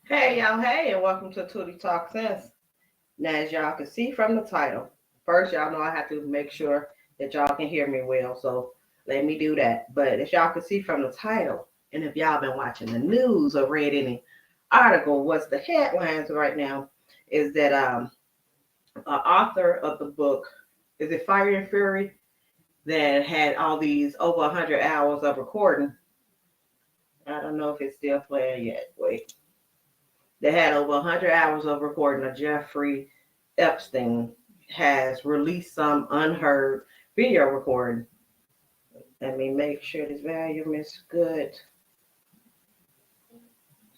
Hey y'all, hey, and welcome to Tootie Talk Sense. Now, as y'all can see from the title, first y'all know I have to make sure that y'all can hear me well, so let me do that. But as y'all can see from the title, and if y'all been watching the news or read any article, what's the headlines right now is that author of the book, is it Fire and Fury, that had all these over 100 hours of recording. I don't know if it's still playing yet. Wait. They had over 100 hours of recording of Jeffrey Epstein has released some unheard video recording. Let me make sure this volume is good.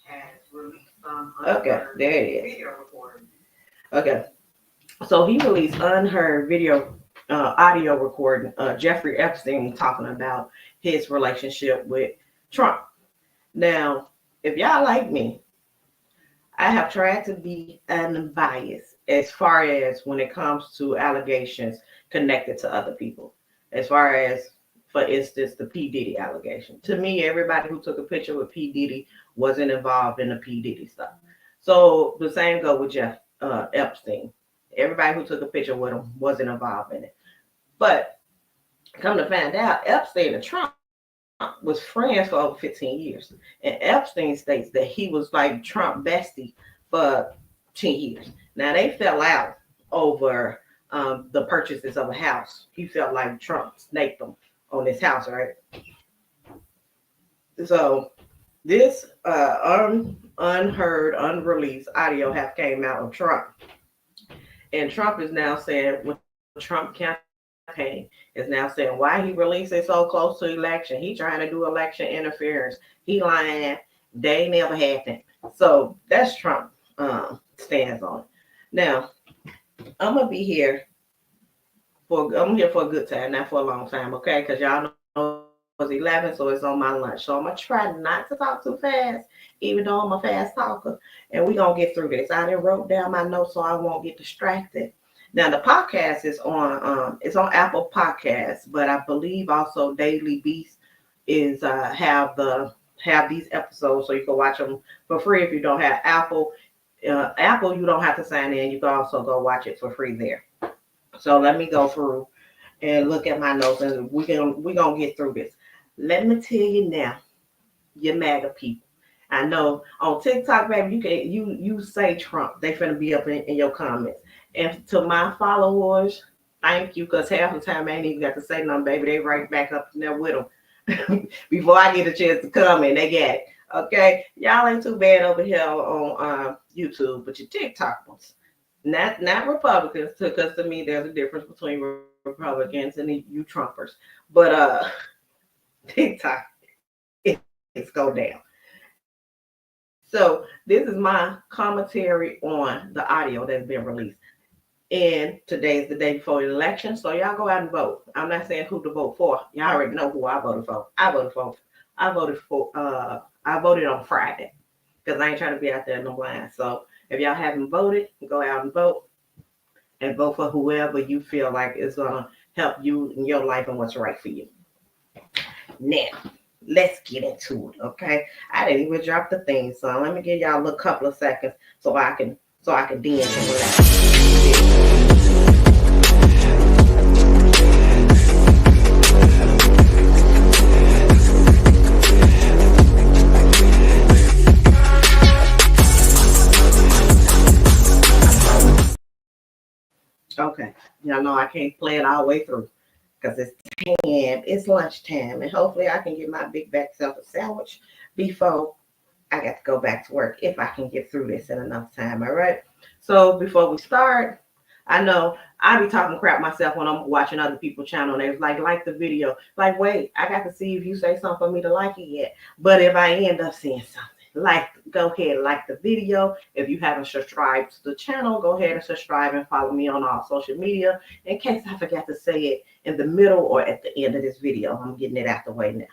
Has released some okay, there it is. Video recording. Okay, so he released unheard video, audio recording. Jeffrey Epstein talking about his relationship with Trump. Now, if y'all like me, I have tried to be unbiased as far as when it comes to allegations connected to other people. As far as, for instance, the P. Diddy allegation. To me, everybody who took a picture with P. Diddy wasn't involved in the P. Diddy stuff. So the same go with Jeff Epstein. Everybody who took a picture with him wasn't involved in it. But come to find out, Epstein and Trump was friends for over 15 years. And Epstein states that he was like Trump bestie for 10 years. Now they fell out over the purchases of a house. He felt like Trump snaked them on this house, right? So this unheard, unreleased audio have came out of Trump. And Trump is now saying, with Trump campaign is now saying why he released it so close to election. He trying to do election interference. He lying. They never happened. So that's Trump stands on it. Now I'm here for a good time, not for a long time, okay? Because y'all know it's 11, so it's on my lunch. So I'm gonna try not to talk too fast, even though I'm a fast talker. And we're gonna get through this. I didn't wrote down my notes so I won't get distracted. Now the podcast is on it's on Apple Podcasts, but I believe also Daily Beast is have these episodes so you can watch them for free if you don't have Apple. Apple, you don't have to sign in. You can also go watch it for free there. So let me go through and look at my notes, and we're gonna get through this. Let me tell you now, you MAGA people. I know on TikTok, baby, you say Trump, they finna be up in your comments. And to my followers, thank you, because half the time I ain't even got to say nothing, baby. They right back up in there with them. Before I get a chance to comment, they got it. Okay, y'all ain't too bad over here on YouTube, but your TikTok ones, not Republicans, because to me there's a difference between Republicans and you Trumpers. But TikTok, it's go down. So this is my commentary on the audio that's been released. And today is the day before the election, so y'all go out and vote. I'm not saying who to vote for. Y'all already know who I voted for. I voted on Friday because I ain't trying to be out there in the blind. So if y'all haven't voted, go out and vote for whoever you feel like is gonna help you in your life and what's right for you. Now, let's get into it, okay? I didn't even drop the theme song. Let me give y'all a little couple of seconds so I can dance and relax. Okay, y'all know I can't play it all the way through because it's lunchtime, and hopefully I can get my big back self a sandwich before I got to go back to work if I can get through this in enough time. All right. So before we start, I know I be talking crap myself when I'm watching other people's channel. And they was like the video. Like, wait, I got to see if you say something for me to like it yet. But if I end up seeing something, go ahead and like the video. If you haven't subscribed to the channel, go ahead and subscribe and follow me on all social media in case I forgot to say it in the middle or at the end of this video. I'm getting it out the way now.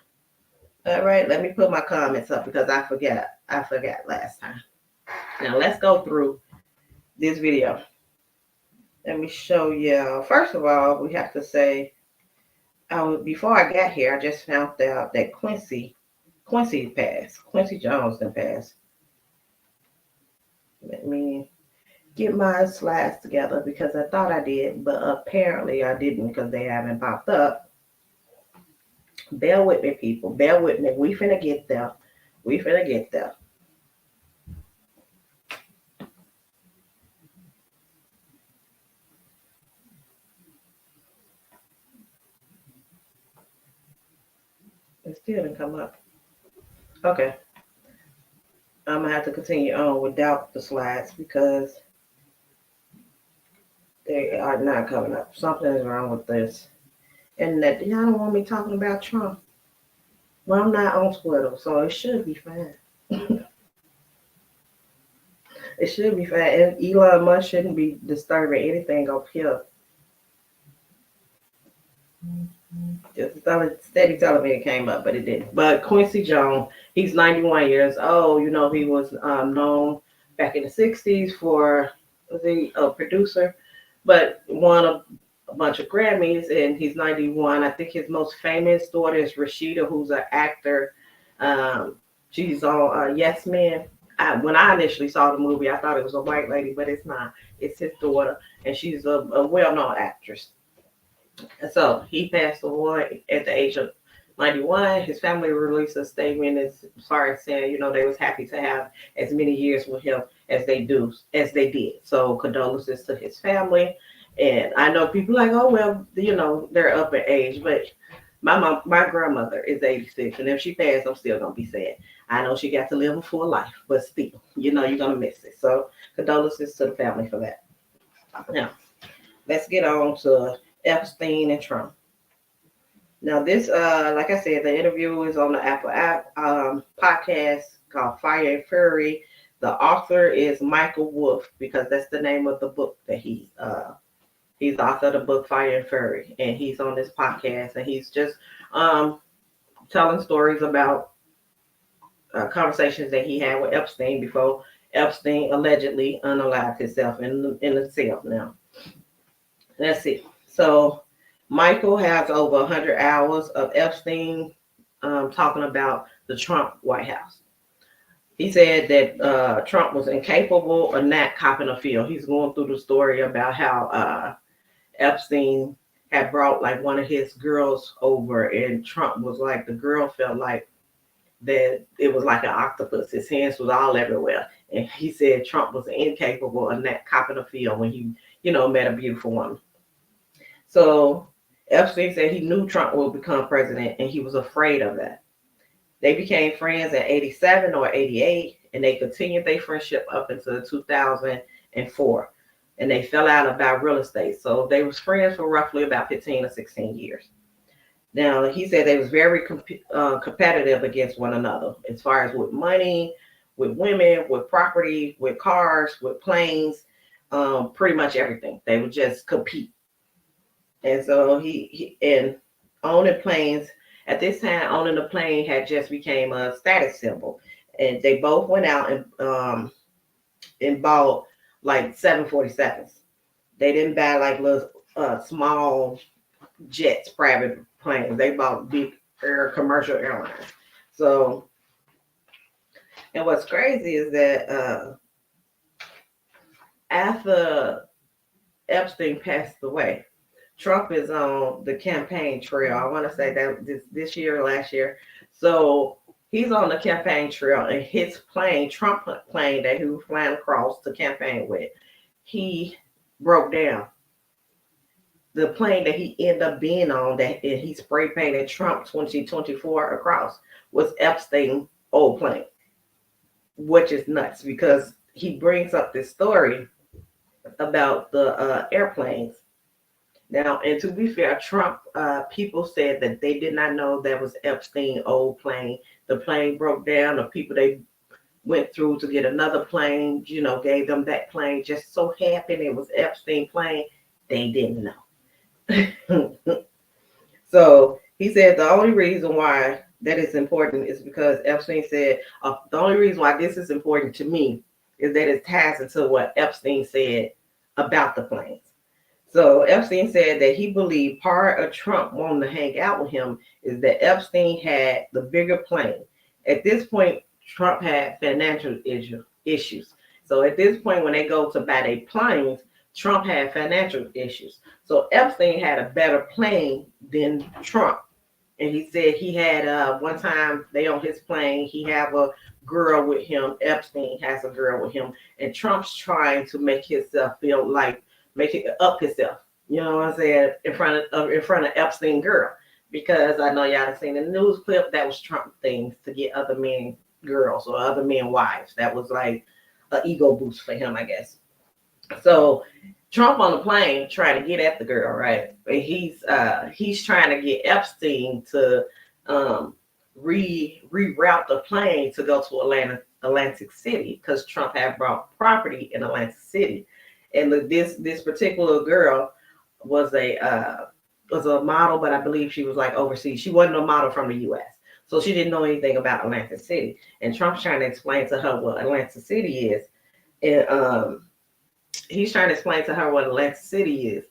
All right, let me put my comments up because I forgot last time. Now let's go through this video. Let me show you. First of all, we have to say, before I got here, I just found out that Quincy passed. Quincy Jones done passed. me get my slides together because I thought I did, but apparently I didn't because they haven't popped up. Bear with me, people. Bear with me. We finna get there. We finna get there. It still didn't come up. Okay. I'm gonna have to continue on without the slides because they are not coming up. Something is wrong with this. And that y'all don't want me talking about Trump. Well, I'm not on Twitter, so it should be fine. It should be fine. And Elon Musk shouldn't be disturbing anything up here. Just steady telling me it came up, but it didn't. But Quincy Jones, he's 91 years old. You know, he was known back in the 60s for a producer, but won a bunch of Grammys, and he's 91. I think his most famous daughter is Rashida, who's an actor. She's on Yes Man. When I initially saw the movie, I thought it was a white lady, but it's not. It's his daughter, and she's a well-known actress. And so he passed away at the age of 91. His family released a statement as far as saying, you know, they was happy to have as many years with him as they did. So condolences to his family. And I know people like, oh well, you know, they're up in age, but my grandmother is 86, and if she passed, I'm still gonna be sad. I know she got to live a full life, but still, you know, you're gonna miss it. So condolences to the family for that. Now, let's get on to Epstein and Trump. Now, this, like I said, the interview is on the Apple app podcast called Fire and Fury. The author is Michael Wolfe because that's the name of the book that he's the author of the book Fire and Fury, and he's on this podcast, and he's just telling stories about conversations that he had with Epstein before Epstein allegedly unalived himself in the cell. Now, let's see. So Michael has over 100 hours of Epstein talking about the Trump White House. He said that Trump was incapable of not copping a feel. He's going through the story about how Epstein had brought like one of his girls over, and Trump was like, the girl felt like that it was like an octopus. His hands was all everywhere. And he said Trump was incapable of not copping a feel when he, you know, met a beautiful woman. So Epstein said he knew Trump would become president and he was afraid of that. They became friends in 87 or 88, and they continued their friendship up until 2004. And they fell out about real estate. So they was friends for roughly about 15 or 16 years. Now, he said they was very competitive against one another as far as with money, with women, with property, with cars, with planes, pretty much everything. They would just compete. And so he and owning planes, at this time, owning a plane had just became a status symbol. And they both went out and bought like 747s. They didn't buy like little small jets, private planes. They bought big commercial airlines. So, and what's crazy is that after Epstein passed away, Trump is on the campaign trail. I want to say that this year or last year. So he's on the campaign trail, and his plane, Trump plane that he was flying across to campaign with, he broke down. The plane that he ended up being on, that he spray painted Trump 2024 across, was Epstein's old plane, which is nuts because he brings up this story about the airplanes. Now, and to be fair, Trump people said that they did not know that was Epstein's old plane. The plane broke down. The people they went through to get another plane, you know, gave them that plane. Just so happened it was Epstein's plane. They didn't know. So he said the only reason why that is important is because Epstein said the only reason why this is important to me is that it ties into what Epstein said about the planes. So Epstein said that he believed part of Trump wanting to hang out with him is that Epstein had the bigger plane. At this point, Trump had financial issues. So at this point, when they go to buy their planes, Trump had financial issues. So Epstein had a better plane than Trump. And he said he had one time they on his plane, he have a girl with him. Epstein has a girl with him, and Trump's trying to make himself feel like make it up himself. You know what I'm saying? In front of Epstein girl, because I know y'all have seen the news clip that was Trump things to get other men girls or other men wives. That was like an ego boost for him, I guess. So Trump on the plane trying to get at the girl, right? And he's trying to get Epstein to um, reroute the plane to go to Atlantic City because Trump had bought property in Atlantic City, and this particular girl was a model, but I believe she was like overseas. She wasn't a model from the U.S. So she didn't know anything about Atlantic City, and Trump's trying to explain to her what Atlantic City is, and he's trying to explain to her what Atlantic City is,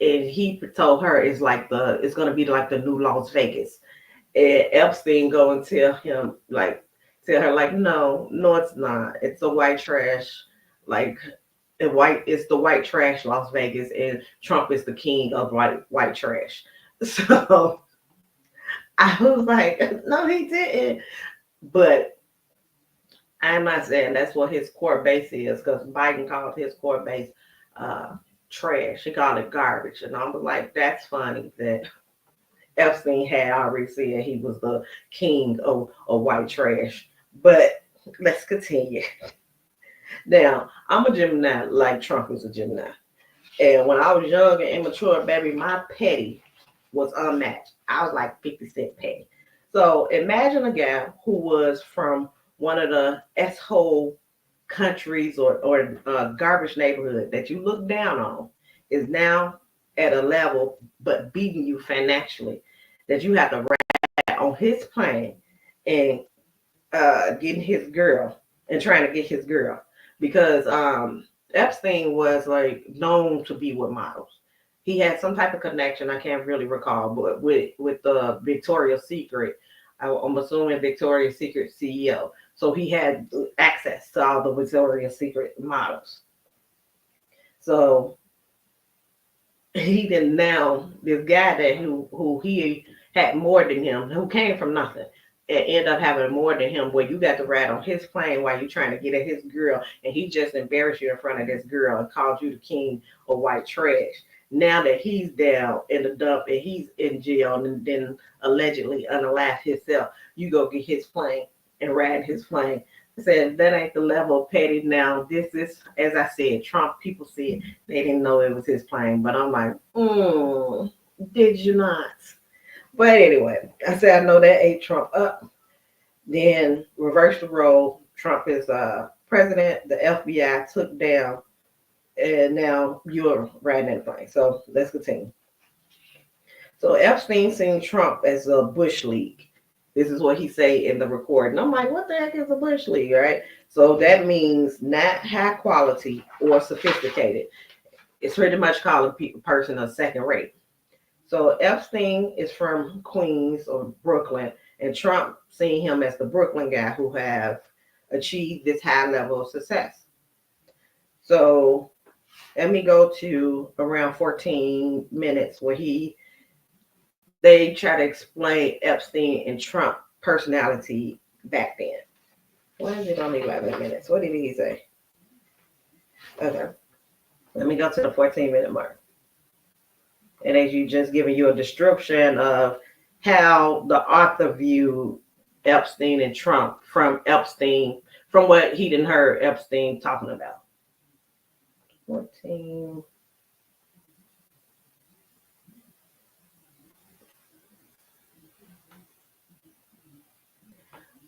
and he told her it's going to be like the new Las Vegas. And Epstein go and tell her like, no, it's not. It's a white trash, like it's the white trash Las Vegas, and Trump is the king of white trash. So I was like, no, he didn't. But I'm not saying that's what his core base is, because Biden called his core base trash. He called it garbage. And I was like, that's funny that Epstein had already said he was the king of white trash. But let's continue. Now, I'm a Gemini, like Trump is a Gemini. And when I was young and immature, baby, my petty was unmatched. I was like 50 Cent petty. So imagine a guy who was from one of the S-hole countries or garbage neighborhood that you look down on is now at a level but beating you financially that you have to ride on his plane and getting his girl and trying to get his girl because Epstein was like known to be with models. He had some type of connection. I can't really recall, but with the Victoria's Secret, I'm assuming Victoria's Secret CEO. So he had access to all the Victoria's Secret models. So he didn't now this guy that who he had more than him, who came from nothing, and end up having more than him, where you got to ride on his plane while you trying to get at his girl, and he just embarrassed you in front of this girl and called you the king of white trash. Now that he's down in the dump and he's in jail and then allegedly unalived himself, you go get his plane and ride his plane. I said that ain't the level of petty. Now this is, as I said, Trump. People said they didn't know it was his plane, but I'm like, did you not? But anyway, I said I know that ate Trump up. Then reverse the role. Trump is president. The FBI took down, and now you're riding that plane. So let's continue. So Epstein seen Trump as a Bush League. This is what he say in the recording. I'm like, what the heck is a Bush League, right? So that means not high quality or sophisticated. It's pretty much calling a person a second rate. So Epstein is from Queens or Brooklyn, and Trump seen him as the Brooklyn guy who have achieved this high level of success. So let me go to around 14 minutes where they try to explain Epstein and Trump personality back then. Why is it only 11 minutes? What did he say? Okay. Let me go to the 14-minute mark. And as you just giving you a description of how the author viewed Epstein and Trump from what he didn't heard Epstein talking about. 14.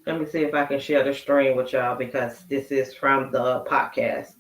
Let me see if I can share the screen with y'all because this is from the podcast.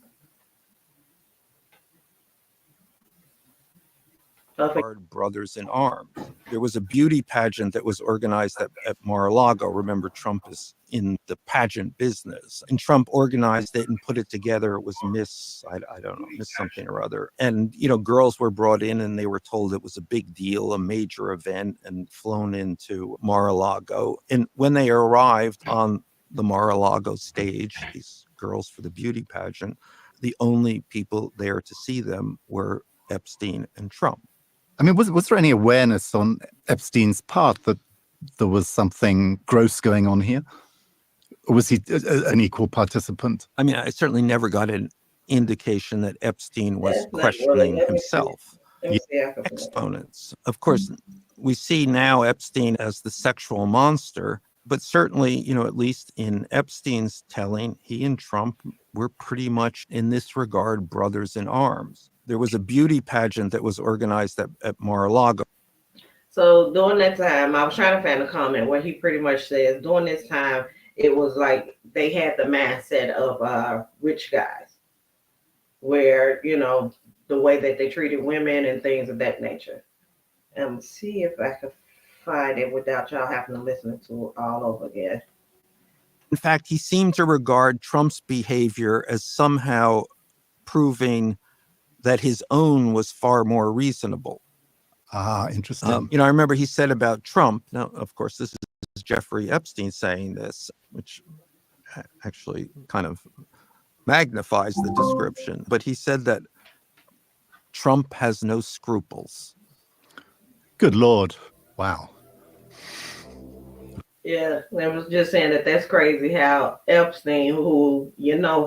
Brothers in Arms. There was a beauty pageant that was organized at Mar-a-Lago. Remember, Trump is in the pageant business, and Trump organized it and put it together. It was Miss, I don't know, Miss something or other. And, girls were brought in and they were told it was a big deal, a major event, and flown into Mar-a-Lago. And when they arrived on the Mar-a-Lago stage, these girls for the beauty pageant. The only people there to see them were Epstein and Trump. I mean, was there any awareness on Epstein's part that there was something gross going on here? Or was he an equal participant? I mean, I certainly never got an indication that Epstein was That's not questioning really. himself. Let me see. I can pull it. Exponents. Of course, we see now Epstein as the sexual monster, but certainly, at least in Epstein's telling, he and Trump were pretty much in this regard brothers in arms. There was a beauty pageant that was organized at Mar-a-Lago. So during that time, I was trying to find a comment where he pretty much says during this time, it was like they had the mindset of rich guys, where, the way that they treated women and things of that nature. See if I can find it without y'all having to listen to it all over again. In fact, he seemed to regard Trump's behavior as somehow proving that his own was far more reasonable. Ah, interesting. I remember he said about Trump, now, of course, this is Jeffrey Epstein saying this, which actually kind of magnifies the description, but he said that Trump has no scruples. Good Lord. Wow. Yeah, I was just saying that's crazy how Epstein, who,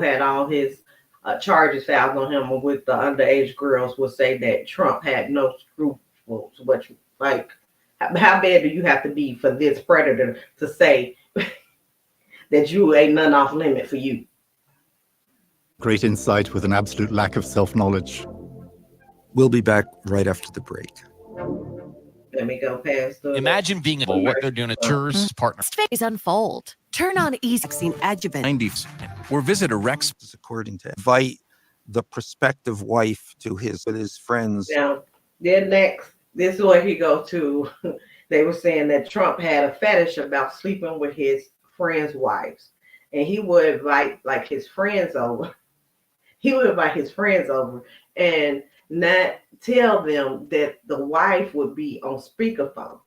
had all his charges filed on him with the underage girls, would say that Trump had no scruples. But, how bad do you have to be for this predator to say that you ain't none off limit for you? Great insight with an absolute lack of self-knowledge. We'll be back right after the break. Let me go past the... Imagine being what they're doing a tourist partner. Phase unfold. Turn on Vaccine Adjuvant. 90s. Or visit a Rex. According to invite the prospective wife to with his friends. Now, then next, this is where he go to. They were saying that Trump had a fetish about sleeping with his friends' wives. And he would invite his friends over. He would invite his friends over and not tell them that the wife would be on speakerphone.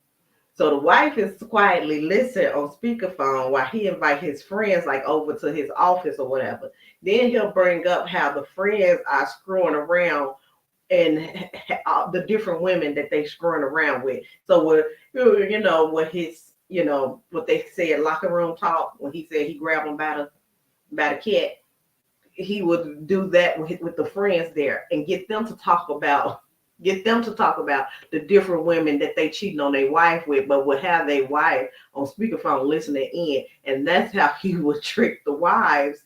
So the wife is quietly listening on speakerphone while he invite his friends over to his office or whatever. Then he'll bring up how the friends are screwing around and the different women that they screwing around with. So what his what they said locker room talk when he said he grabbed him by the cat. He would do that with the friends there and get them to talk about the different women that they cheating on their wife with, but would have their wife on speakerphone listening in. And that's how he would trick the wives.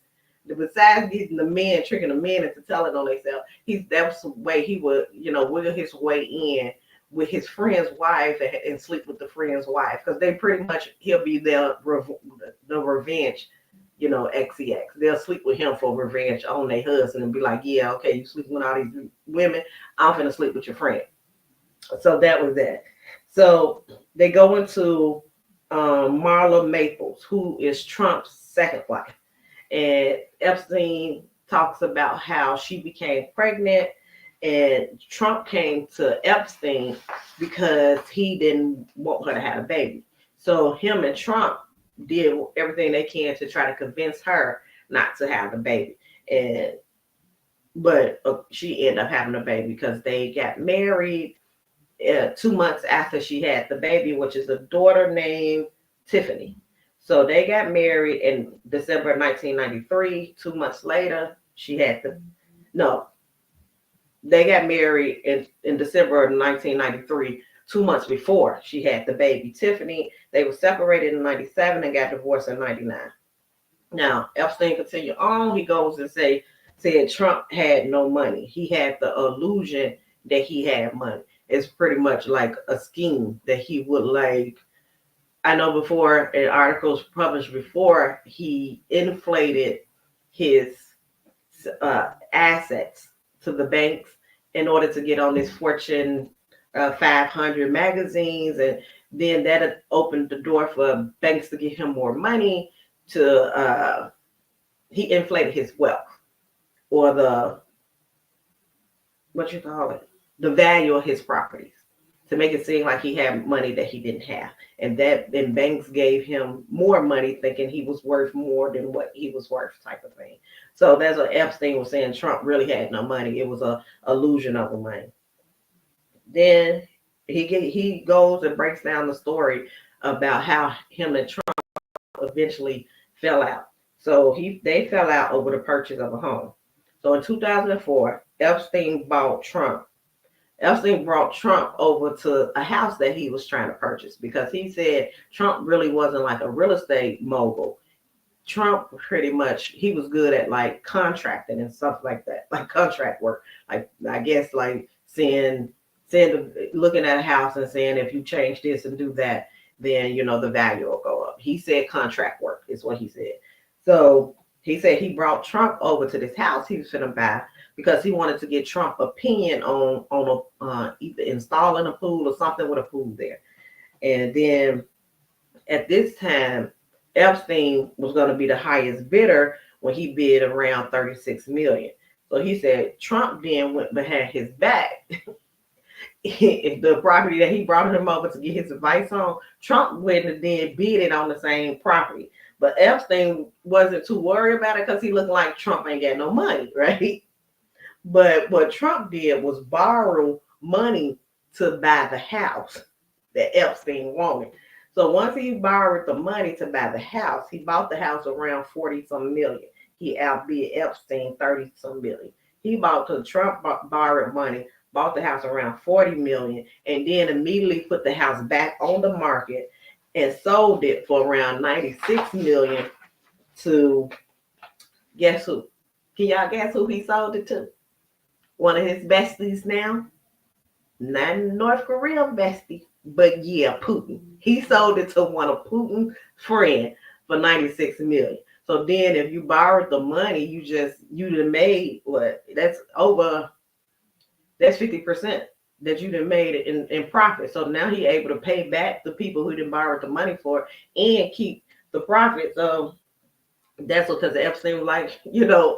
Besides getting tricking the men into telling on themselves, that's the way he would, wiggle his way in with his friend's wife and sleep with the friend's wife. Because they pretty much, he'll be the revenge, XEX. They'll sleep with him for revenge on their husband and be like, yeah, okay, you sleeping with all these women, I'm finna sleep with your friend. So that was that. So they go into Marla Maples, who is Trump's second wife. And Epstein talks about how she became pregnant and Trump came to Epstein because he didn't want her to have a baby. So him and Trump did everything they can to try to convince her not to have the baby. But she ended up having a baby because they got married 2 months after she had the baby, which is a daughter named Tiffany. So they got married in December 1993. 2 months later, they got married in December of 1993. 2 months before she had the baby, Tiffany. They were separated in 97 and got divorced in 99. Now, Epstein continued on. He goes and said Trump had no money. He had the illusion that he had money. It's pretty much like a scheme that he would I know before in articles published before, he inflated his assets to the banks in order to get on this Fortune 500 magazines, and then that opened the door for banks to give him more money to he inflated his wealth, or the value of his properties. to make it seem like he had money that he didn't have. And then banks gave him more money thinking he was worth more than what he was worth, type of thing. So that's what Epstein was saying. Trump really had no money. It was a illusion of the money. Then he goes and breaks down the story about how him and Trump eventually fell out. So they fell out over the purchase of a home. So in 2004, Epstein brought Trump over to a house that he was trying to purchase, because he said Trump really wasn't like a real estate mogul. Trump pretty much, he was good at like contracting and stuff like that, like contract work. Like, I guess like looking at a house and saying, if you change this and do that, then the value will go up. He said contract work is what he said. So he said he brought Trump over to this house he was finna buy because he wanted to get Trump's opinion on either installing a pool or something with a pool there. And then at this time, Epstein was going to be the highest bidder when he bid around $36 million. So he said Trump then went behind his back. The property that he brought him over to get his advice on, Trump went and then bid it on the same property. But Epstein wasn't too worried about it because he looked like Trump ain't got no money, right? But what Trump did was borrow money to buy the house that Epstein wanted. So once he borrowed the money to buy the house, he bought the house around 40-some million. He outbid Epstein 30-some million. Trump borrowed money, bought the house around 40 million, and then immediately put the house back on the market and sold it for around 96 million to, guess who? Can y'all guess who he sold it to? One of his besties now. Not North Korea bestie, but yeah, Putin. He sold it to one of Putin's friends for 96 million. So then if you borrowed the money, you done made what? That's 50% that you done made in profit. So now he able to pay back the people who didn't borrow the money for it and keep the profits. That's because Epstein was like,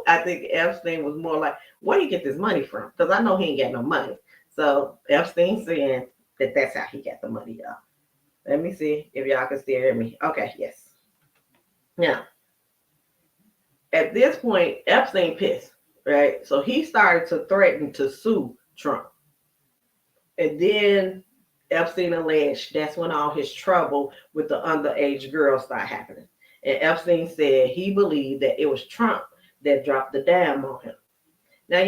I think Epstein was more like, where do you get this money from? Because I know he ain't got no money. So Epstein saying that's how he got the money, y'all. Let me see if y'all can still hear me. Okay, yes. Now, at this point, Epstein pissed, right? So he started to threaten to sue Trump. And then Epstein alleged that's when all his trouble with the underage girls started happening. And Epstein said he believed that it was Trump that dropped the dime on him. Now,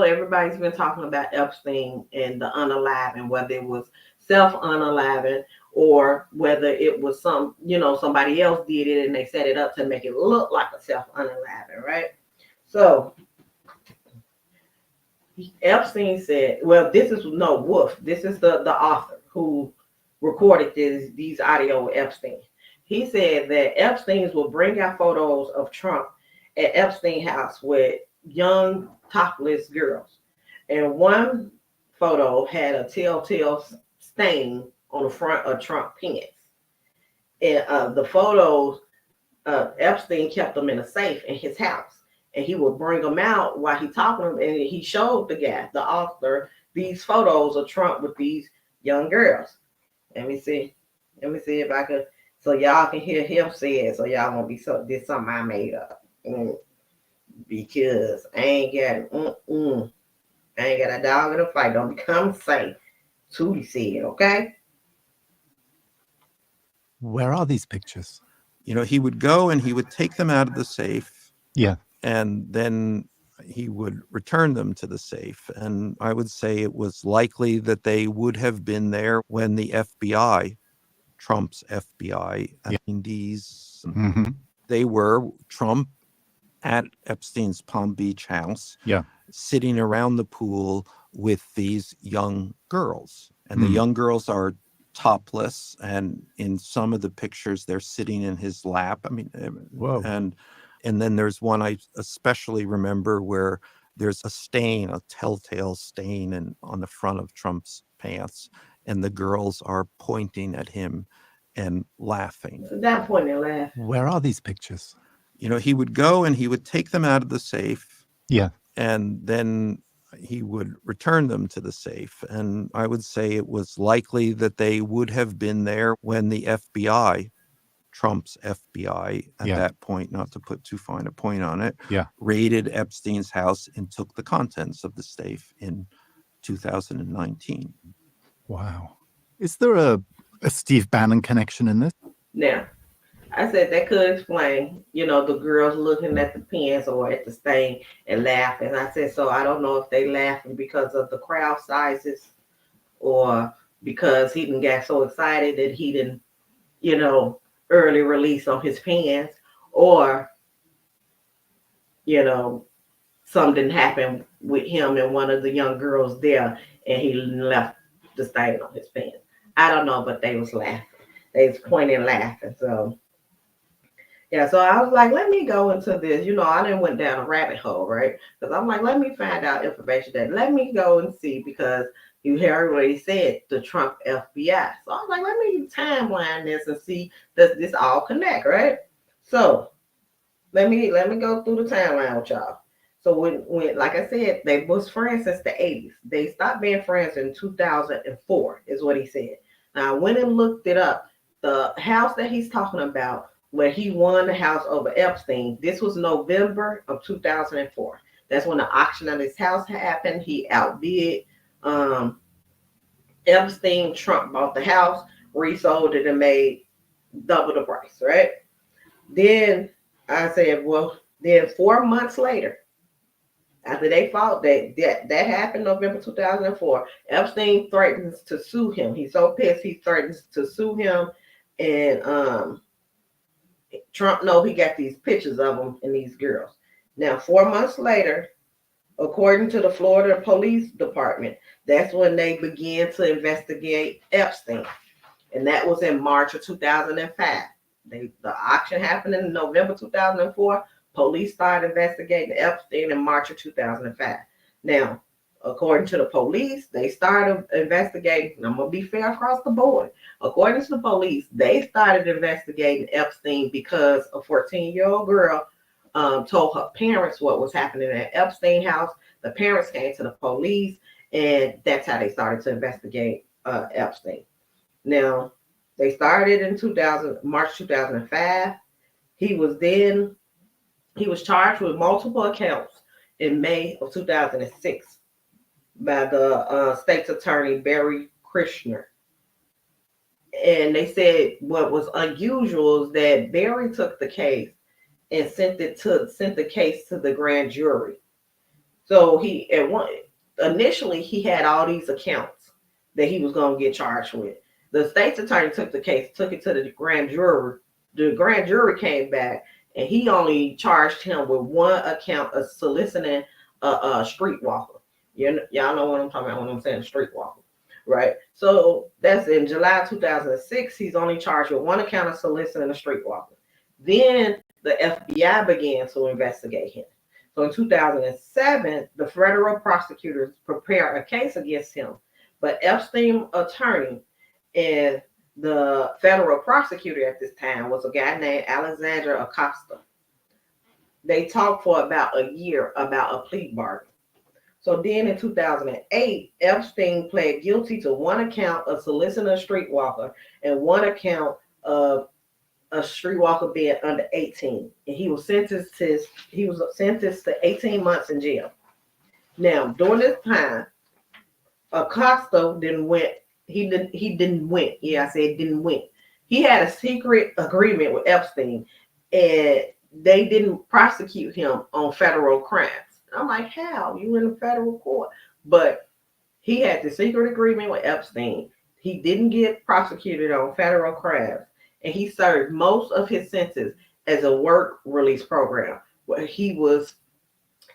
everybody's been talking about Epstein and the unaliving, whether it was self-unaliving or whether it was somebody else did it and they set it up to make it look like a self-unaliving, right? So Epstein said, Wolfe. This is the author who recorded these audio with Epstein. He said that Epstein's will bring out photos of Trump at Epstein house with young topless girls. And one photo had a telltale stain on the front of Trump pants. And the photos, Epstein kept them in a safe in his house. And he would bring them out while he talking to them. And he showed the guy, the author, these photos of Trump with these young girls. Let me see if I could, so y'all can hear him say it. So y'all won't be this something I made up. Because I ain't got a dog in a fight. Don't become safe. Tootie said, okay? Where are these pictures? He would go and he would take them out of the safe. Yeah. And then he would return them to the safe. And I would say it was likely that they would have been there when the FBI, Trump's FBI, these, they were Trump at Epstein's Palm Beach house, sitting around the pool with these young girls. And the young girls are topless. And in some of the pictures, they're sitting in his lap. I mean, whoa. And then there's one I especially remember where there's a telltale stain on the front of Trump's pants. And the girls are pointing at him and laughing. At that point, they laugh. Where are these pictures? He would go and he would take them out of the safe. Yeah. And then he would return them to the safe. And I would say it was likely that they would have been there when the FBI, Trump's FBI at Yeah. that point, not to put too fine a point on it, Yeah. raided Epstein's house and took the contents of the safe in 2019. Wow. Is there a Steve Bannon connection in this? Now, I said that could explain, the girls looking at the pens or at the stain and laughing. I said, so I don't know if they laughing because of the crowd sizes or because he didn't get so excited that he didn't, early release on his pens, or, something happened with him and one of the young girls there and he left the stain on his pants. I don't know, but they was laughing. They was pointing laughing. So yeah, so I was like, let me go into this. I didn't went down a rabbit hole, right? Because I'm like, let me find out information let me go and see, because you heard what he said, the Trump FBI. So I was like, let me timeline this and see, does this all connect, right? So let me go through the timeline with y'all. So when like I said, they was friends since the 80s. They stopped being friends in 2004, is what he said. Now I went and looked it up. The house that he's talking about, where he won the house over Epstein, this was November of 2004. That's when the auction of his house happened. He outbid Epstein. Trump bought the house, resold it, and made double the price, right? Then I said, well, then 4 months later, after they fought, that happened November 2004. Epstein threatens to sue him. He's so pissed he threatens to sue him, and Trump know he got these pictures of him and these girls. Now 4 months later, according to the Florida Police Department, that's when they began to investigate Epstein, and that was in March of 2005. The auction happened in November 2004. Police started investigating Epstein in March of 2005. Now, according to the police, they started investigating, and I'm going to be fair across the board. According to the police, they started investigating Epstein because a 14-year-old girl told her parents what was happening at Epstein house. The parents came to the police, and that's how they started to investigate Epstein. Now, they started in March 2005. He was charged with multiple accounts in May of 2006 by the state's attorney, Barry Krishner. And they said what was unusual is that Barry took the case and sent the case to the grand jury. So initially he had all these accounts that he was going to get charged with. The state's attorney took the case, took it to the grand jury. The grand jury came back, and he only charged him with one account of soliciting a streetwalker. Y'all know what I'm talking about when I'm saying streetwalker, right? So that's in July 2006. He's only charged with one account of soliciting a streetwalker. Then the FBI began to investigate him. So in 2007, the federal prosecutors prepared a case against him, but Epstein's attorney and the federal prosecutor at this time was a guy named Alexander Acosta. They talked for about a year about a plea bargain. So then in 2008, Epstein pled guilty to one account of soliciting a streetwalker and one account of a streetwalker being under 18. And he was sentenced to 18 months in jail. Now, during this time, Acosta didn't win. He didn't win. Yeah, I said didn't win. He had a secret agreement with Epstein, and they didn't prosecute him on federal crimes. I'm like, how? You in the federal court? But he had the secret agreement with Epstein. He didn't get prosecuted on federal crimes, and he served most of his sentence as a work release program, where he was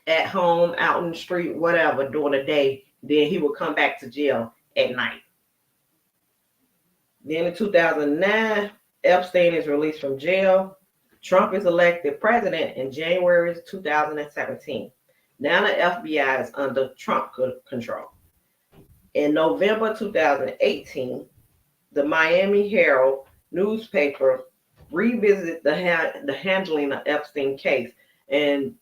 at home, out in the street, whatever, during the day. Then he would come back to jail at night. Then in 2009, Epstein is released from jail. Trump is elected president in January 2017. Now the FBI is under Trump control. In November 2018, the Miami Herald newspaper revisited the handling of Epstein case, and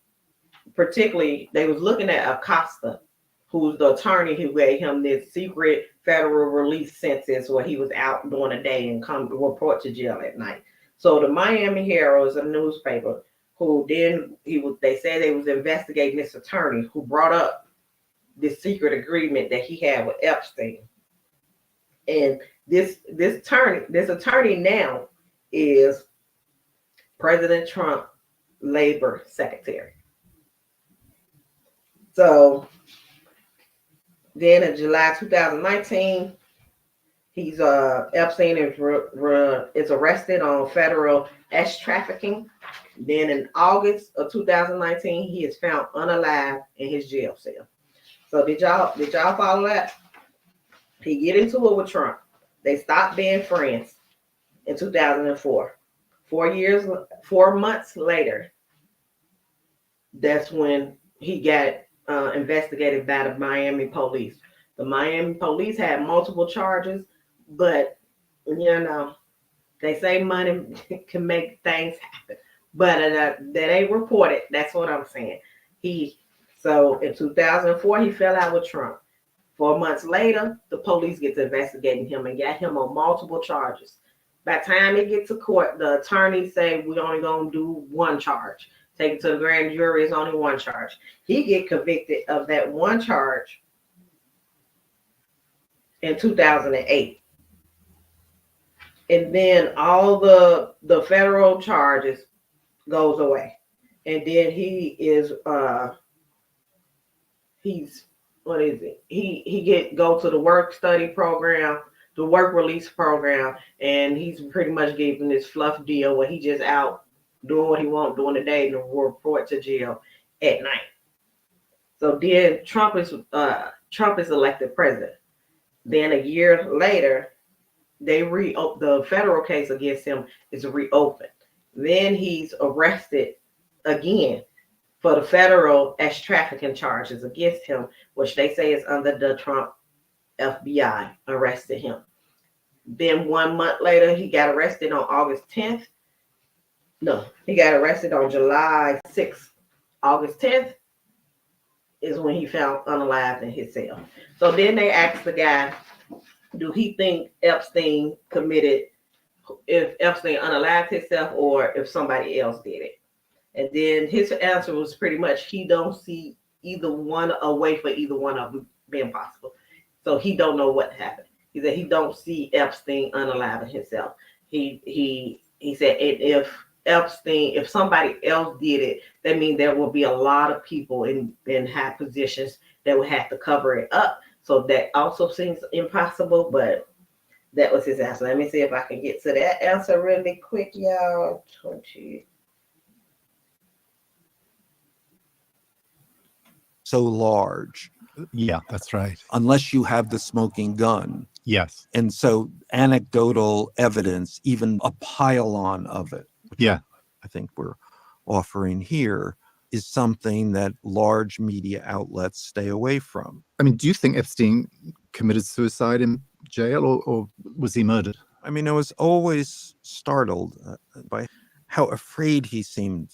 particularly they was looking at Acosta who's the attorney who gave him this secret federal release sentence where he was out during the day and come report to jail at night. So the Miami Herald is a newspaper who then they said they was investigating this attorney who brought up this secret agreement that he had with Epstein. And this attorney now is President Trump labor secretary. So then in July 2019, Epstein is arrested on federal sex trafficking. Then in August of 2019, he is found unalive in his jail cell. So did y'all follow that? He get into it with Trump. They stopped being friends in 2004. 4 months later, that's when he got investigated by the Miami police. The Miami police had multiple charges, but they say money can make things happen, but that ain't reported. That's what I'm saying. So in 2004, he fell out with Trump. 4 months later, the police gets investigating him and got him on multiple charges. By the time it gets to court, the attorneys say we only gonna do one charge. Take it to the grand jury, it's only one charge. He get convicted of that one charge in 2008. And then all the federal charges goes away. And then he's what is it? He go to the work study program, the work release program, and he's pretty much given this fluff deal where he just out doing what he wants during the day and report to jail at night. So then Trump is elected president. Then a year later, the federal case against him is reopened. Then he's arrested again for the federal sex trafficking charges against him, which they say is under the Trump FBI arrested him. Then 1 month later, he got arrested on August 10th. No, he got arrested on July 6th. August 10th is when he found unalive in his cell. So then they asked the guy, do he think Epstein if Epstein unalived himself or if somebody else did it? And then his answer was pretty much he don't see either one, a way for either one of them being possible. So he don't know what happened. He said he don't see Epstein unaliving himself. He said if somebody else did it, that means there will be a lot of people in high positions that would have to cover it up. So that also seems impossible, but that was his answer. Let me see if I can get to that answer really quick, y'all. 20. So large. Yeah, that's right. Unless you have the smoking gun. Yes. And so anecdotal evidence, even a pile-on of it, which yeah, I think we're offering here, is something that large media outlets stay away from. I mean, do you think Epstein committed suicide in jail or was he murdered? I mean, I was always startled by how afraid he seemed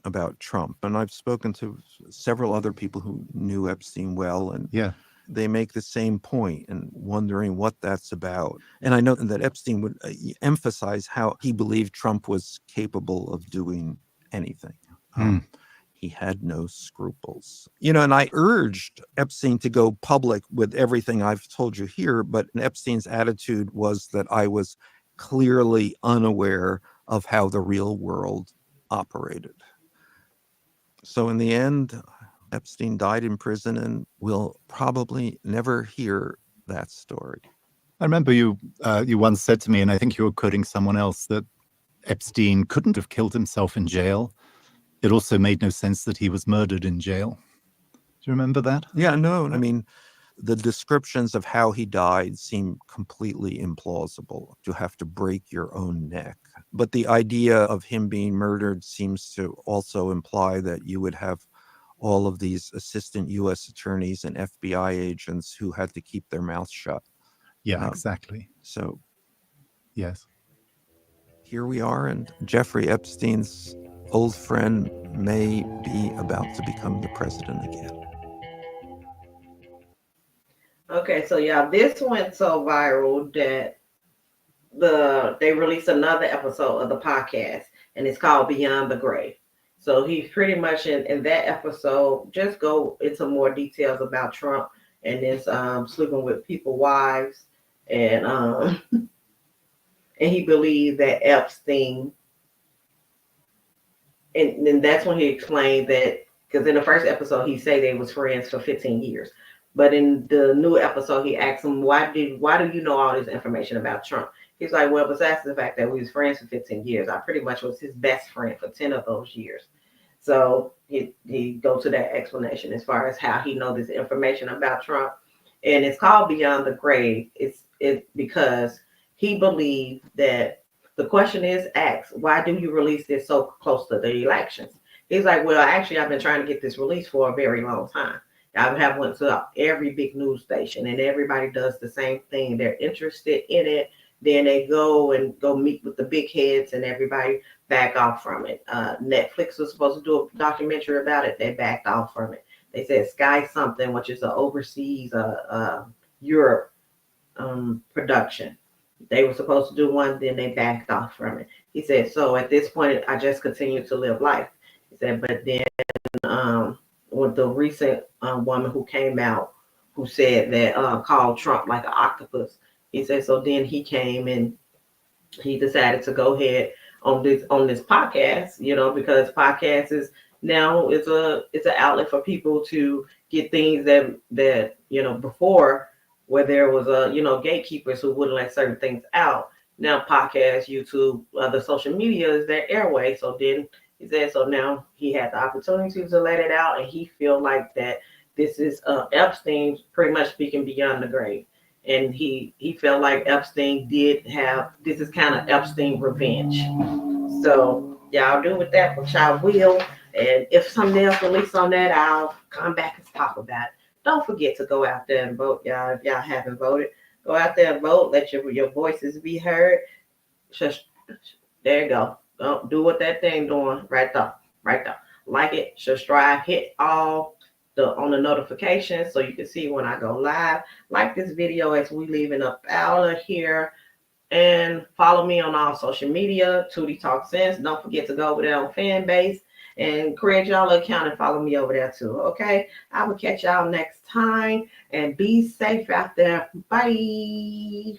about Trump. And I've spoken to several other people who knew Epstein well, and they make the same point and wondering what that's about. And I know that Epstein would emphasize how he believed Trump was capable of doing anything. He had no scruples. And I urged Epstein to go public with everything I've told you here, but Epstein's attitude was that I was clearly unaware of how the real world operated. So in the end, Epstein died in prison, and we'll probably never hear that story. I remember you once said to me, and I think you were quoting someone else, that Epstein couldn't have killed himself in jail. It also made no sense that he was murdered in jail. Do you remember that? Yeah, no. I mean, the descriptions of how he died seem completely implausible. You have to break your own neck. But the idea of him being murdered seems to also imply that you would have all of these assistant U.S. attorneys and FBI agents who had to keep their mouths shut. Yeah, exactly. So, yes. Here we are, and Jeffrey Epstein's old friend may be about to become the president again. Okay, so yeah, this went so viral that they released another episode of the podcast, and it's called Beyond the Grave. So he's pretty much in that episode just go into more details about Trump and his sleeping with people's wives, and and he believed that Epstein, and that's when he explained that, because in the first episode he said they was friends for 15 years. But in the new episode, he asked him, why do you know all this information about Trump? He's like, well, besides the fact that we was friends for 15 years, I pretty much was his best friend for 10 of those years. So he goes to that explanation as far as how he know this information about Trump. And it's called Beyond the Grave. It's because he believed that the question is asked, why do you release this so close to the elections? He's like, well, actually, I've been trying to get this released for a very long time. I have went to every big news station, and everybody does the same thing. They're interested in it. Then they go meet with the big heads, and everybody back off from it. Netflix was supposed to do a documentary about it. They backed off from it. They said Sky Something, which is an overseas Europe production. They were supposed to do one, then they backed off from it. He said, so at this point, I just continue to live life. He said, but then with the recent woman who came out who said that called Trump like an octopus. He said, so then he came and he decided to go ahead on this podcast, because podcast is now it's an outlet for people to get things that before, where there was gatekeepers who wouldn't let certain things out. Now podcasts, YouTube, other social media is their airway. So then he said, so now he had the opportunity to let it out, and he feel like that this is Epstein pretty much speaking beyond the grave. And he felt like Epstein did have, this is kind of Epstein revenge. So y'all do with that what y'all will. And if something else released on that, I'll come back and talk about it. Don't forget to go out there and vote, y'all. If y'all haven't voted, go out there and vote. Let your voices be heard. Just, there you go. Don't do what that thing doing right there. Like it, subscribe, hit all on the notifications so you can see when I go live. Like this video as we leaving up out of here. And follow me on all social media, Tootie Talk Sense. Don't forget to go over there on Fanbase and create y'all account and follow me over there too. Okay, I will catch y'all next time, and be safe out there. Bye.